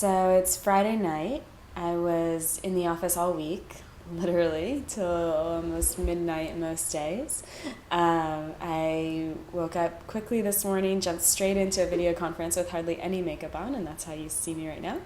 So it's Friday night. I was in the office all week, literally, till almost midnight most days. I woke up quickly this morning, jumped straight into a video conference with hardly any makeup on, and that's how you see me right now.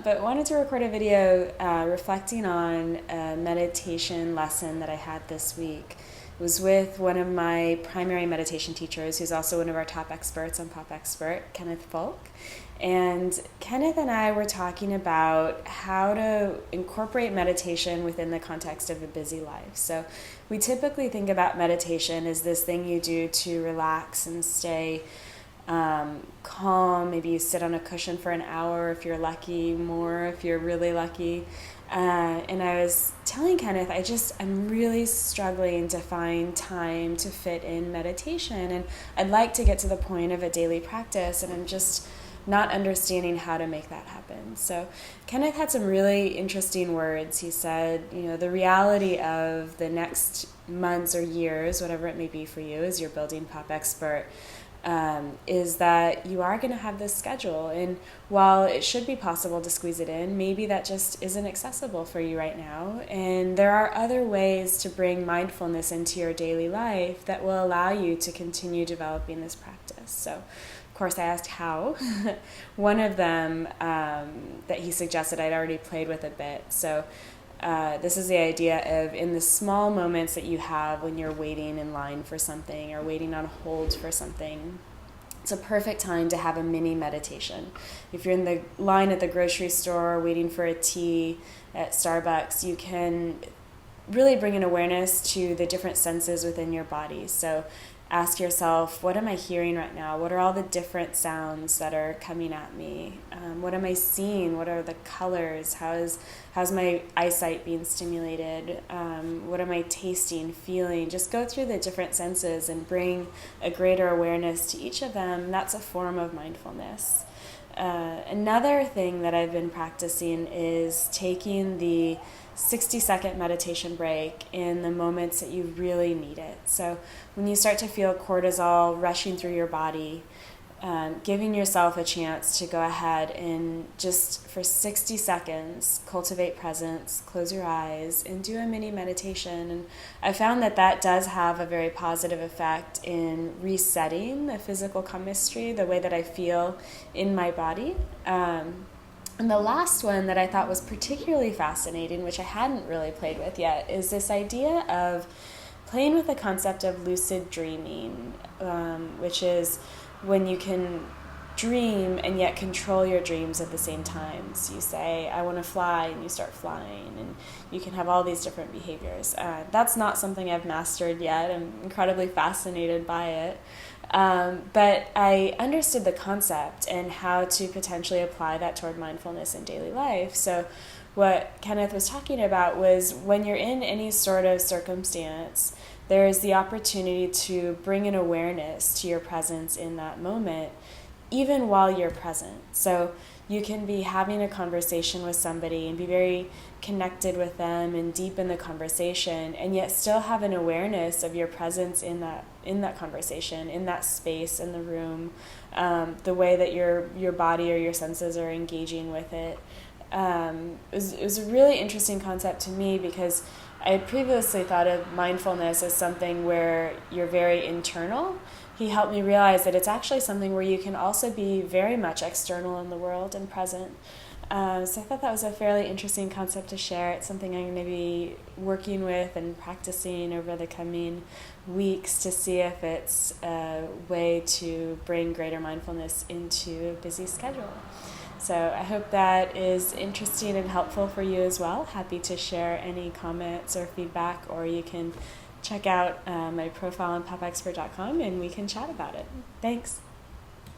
But wanted to record a video reflecting on a meditation lesson that I had this week. It was with one of my primary meditation teachers, who's also one of our top experts on Pop Expert, Kenneth Folk. And Kenneth and I were talking about how to incorporate meditation within the context of a busy life. So we typically think about meditation as this thing you do to relax and stay calm. Maybe you sit on a cushion for an hour if you're lucky, more if you're really lucky. And I was telling Kenneth, I'm really struggling to find time to fit in meditation. And I'd like to get to the point of a daily practice, and I'm just not understanding how to make that happen. So Kenneth had some really interesting words. He said, the reality of the next months or years, whatever it may be for you as you're building Pop Expert, is that you are going to have this schedule. And while it should be possible to squeeze it in, maybe that just isn't accessible for you right now. And there are other ways to bring mindfulness into your daily life that will allow you to continue developing this practice. So of course, I asked how. One of them that he suggested I'd already played with a bit. So this is the idea of in the small moments that you have when you're waiting in line for something or waiting on hold for something, it's a perfect time to have a mini meditation. If you're in the line at the grocery store waiting for a tea at Starbucks, you can really bring an awareness to the different senses within your body. So ask yourself, what am I hearing right now? What are all the different sounds that are coming at me? What am I seeing? What are the colors? How's my eyesight being stimulated? What am I tasting, feeling? Just go through the different senses and bring a greater awareness to each of them. That's a form of mindfulness. Another thing that I've been practicing is taking the 60-second meditation break in the moments that you really need it. So when you start to feel cortisol rushing through your body, giving yourself a chance to go ahead and just for 60 seconds cultivate presence, close your eyes, and do a mini meditation. And I found that does have a very positive effect in resetting the physical chemistry, the way that I feel in my body. And the last one that I thought was particularly fascinating, which I hadn't really played with yet, is this idea of playing with the concept of lucid dreaming, which is when you can dream and yet control your dreams at the same time. So you say, I want to fly, and you start flying, and you can have all these different behaviors. That's not something I've mastered yet. I'm incredibly fascinated by it. But I understood the concept and how to potentially apply that toward mindfulness in daily life. So what Kenneth was talking about was when you're in any sort of circumstance, there is the opportunity to bring an awareness to your presence in that moment, even while you're present. So you can be having a conversation with somebody and be very connected with them and deep in the conversation, and yet still have an awareness of your presence in that conversation, in that space, in the room, the way that your body or your senses are engaging with it. It was a really interesting concept to me because I had previously thought of mindfulness as something where you're very internal. He helped me realize that it's actually something where you can also be very much external in the world and present. So I thought that was a fairly interesting concept to share. It's something I'm going to be working with and practicing over the coming weeks to see if it's a way to bring greater mindfulness into a busy schedule. So I hope that is interesting and helpful for you as well. Happy to share any comments or feedback, or you can check out my profile on popexpert.com and we can chat about it. Thanks.